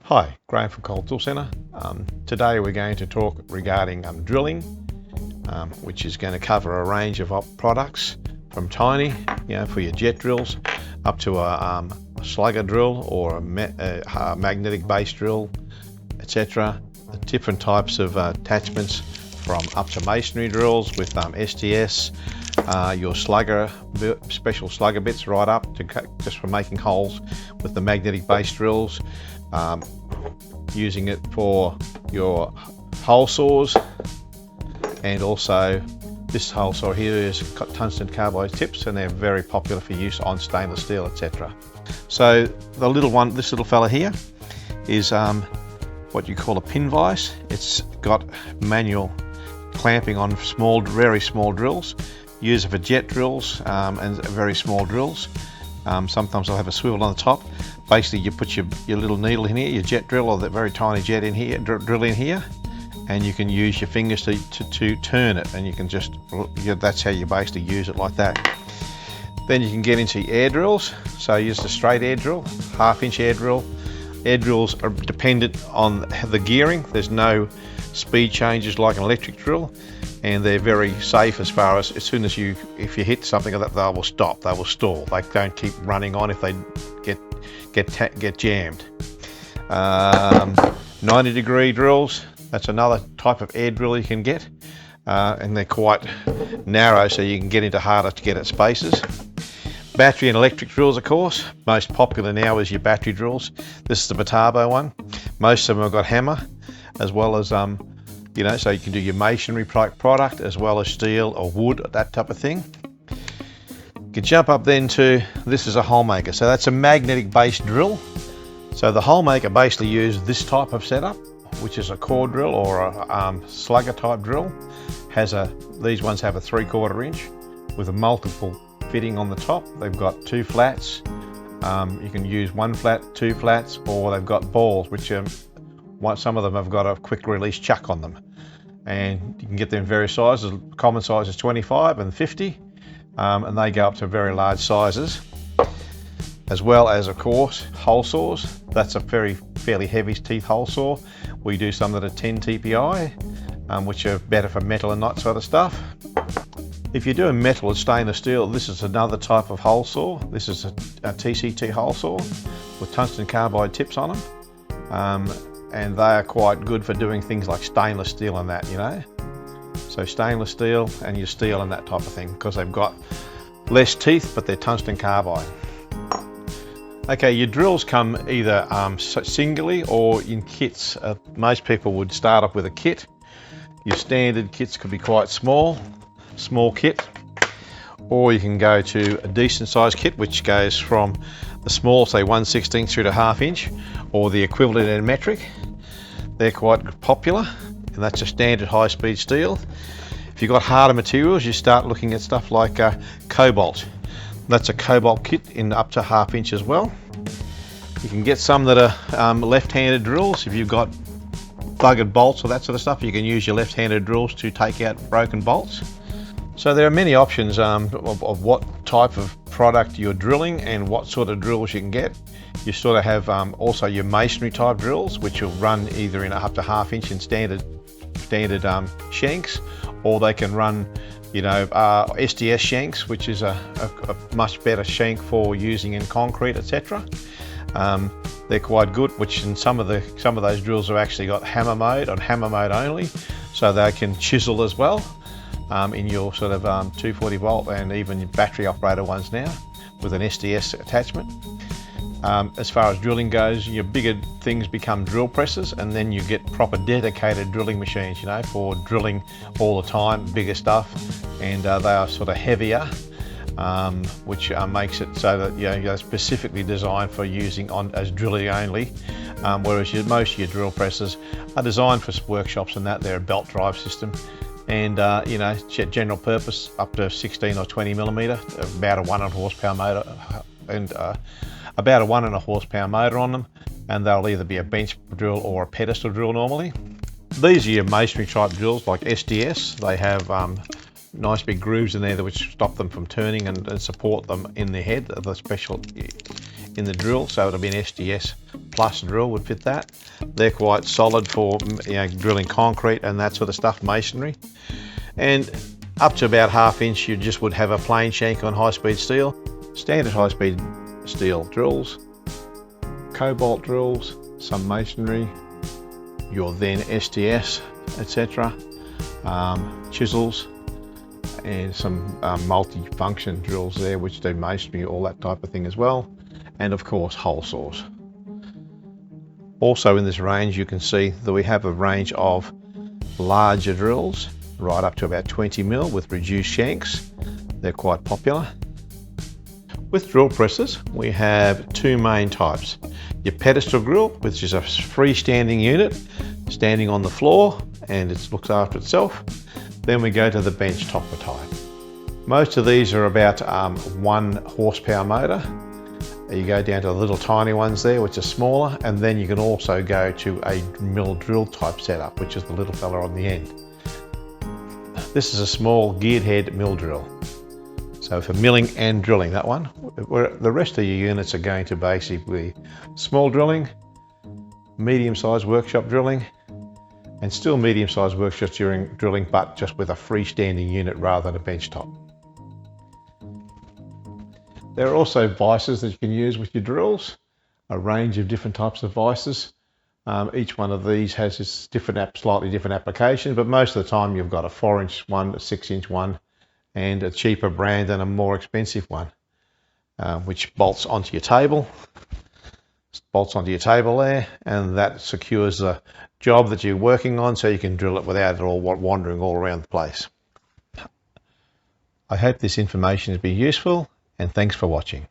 Hi, Graham from Cold Tool Centre. Today we're going to talk regarding drilling, which is going to cover a range of products from tiny, for your jet drills, up to a slugger drill or a magnetic base drill, etc. The different types of attachments from up to masonry drills with STS, your slugger, special slugger bits right up to just for making holes with the magnetic base drills. Using it for your hole saws, and also this hole saw here is got tungsten carbide tips, and they're very popular for use on stainless steel, etc. So the little one, this little fella here, is what you call a pin vise. It's got manual clamping on small, very small drills. Use it for jet drills and very small drills. Sometimes I'll have a swivel on the top. Basically, you put your little needle in here, your jet drill, or that very tiny jet in here, drill in here, and you can use your fingers to turn it, and you can just, that's how you basically use it, like that. Then you can get into air drills. So use a straight air drill, half-inch air drill. Air drills are dependent on the gearing. There's no speed changes like an electric drill, and they're very safe as far as soon as if you hit something like that, they will stop, they will stall. They don't keep running on if they get jammed. 90-degree drills, that's another type of air drill you can get, and they're quite narrow, so you can get into harder to get at spaces. Battery and electric drills, of course. Most popular now is your battery drills. This is the Metabo one. Most of them have got hammer, as well as so you can do your masonry product as well as steel or wood, that type of thing. You can jump up then to, this is a hole maker. So that's a magnetic base drill. So the hole maker basically uses this type of setup, which is a core drill or a slugger type drill. These ones have a 3/4 inch with a multiple fitting on the top. They've got two flats. You can use one flat, two flats, or they've got balls, which some of them have got a quick release chuck on them. And you can get them in various sizes. Common size is 25 and 50, and they go up to very large sizes. As well as, of course, hole saws. That's a fairly heavy teeth hole saw. We do some that are 10 TPI, which are better for metal and that sort of stuff. If you're doing metal and stainless steel, this is another type of hole saw. This is a Tct Hole Saw with tungsten carbide tips on them. And they are quite good for doing things like stainless steel and that, So stainless steel and your steel and that type of thing, because they've got less teeth, but they're tungsten carbide. Okay, your drills come either singly or in kits. Most people would start off with a kit. Your standard kits could be quite small kit, or you can go to a decent sized kit, which goes from the small, say 1/16 through to 1/2 inch, or the equivalent in metric. They're quite popular, and that's a standard high speed steel. If you've got harder materials, you start looking at stuff like cobalt. That's a cobalt kit in up to 1/2 inch as well. You can get some that are left-handed drills. If you've got buggered bolts or that sort of stuff, you can use your left-handed drills to take out broken bolts. So there are many options of what type of product you're drilling and what sort of drills you can get. You sort of have also your masonry type drills, which will run either in up to 1/2 inch in standard shanks, or they can run SDS shanks, which is a much better shank for using in concrete, etc. They're quite good, which in some of those drills have actually got hammer mode on hammer mode only, so they can chisel as well. In your sort of 240 volt and even your battery operator ones now with an SDS attachment. As far as drilling goes, your bigger things become drill presses, and then you get proper dedicated drilling machines, for drilling all the time, bigger stuff, and they are sort of heavier, which makes it so that they're specifically designed for using as drilling only, whereas most of your drill presses are designed for workshops and that. They're a belt drive system. And general purpose up to 16 or 20 millimeter, about a 1.5 horsepower motor, and about a 1.5 horsepower motor on them, and they'll either be a bench drill or a pedestal drill normally. These are your masonry type drills like SDS. They have nice big grooves in there which stop them from turning and support them in the head, the special in the drill, so it'll be an SDS plus drill would fit that. They're quite solid for, you know, drilling concrete and that sort of stuff, masonry. And up to about 1/2 inch you just would have a plain shank on high-speed steel. Standard high-speed steel drills, cobalt drills, some masonry, your then SDS, etc. Chisels, and some multi-function drills there which do masonry, all that type of thing as well, and of course hole saws. Also in this range you can see that we have a range of larger drills right up to about 20 mil with reduced shanks. They're quite popular. With drill presses we have two main types. Your pedestal drill, which is a freestanding unit standing on the floor and it looks after itself. Then we go to the bench topper type. Most of these are about 1 horsepower motor. You go down to the little tiny ones there which are smaller, and then you can also go to a mill drill type setup, which is the little fella on the end. This is a small geared head mill drill. So for milling and drilling, that one. The rest of your units are going to basically small drilling, medium-sized workshop drilling, and still medium-sized workshops during drilling, but just with a freestanding unit rather than a bench top. There are also vices that you can use with your drills, a range of different types of vices. Each one of these has its different slightly different application, but most of the time you've got a 4-inch one, a 6-inch one, and a cheaper brand and a more expensive one, which bolts onto your table. There, and that secures the job that you're working on, so you can drill it without it all wandering all around the place. I hope this information has been useful, and thanks for watching.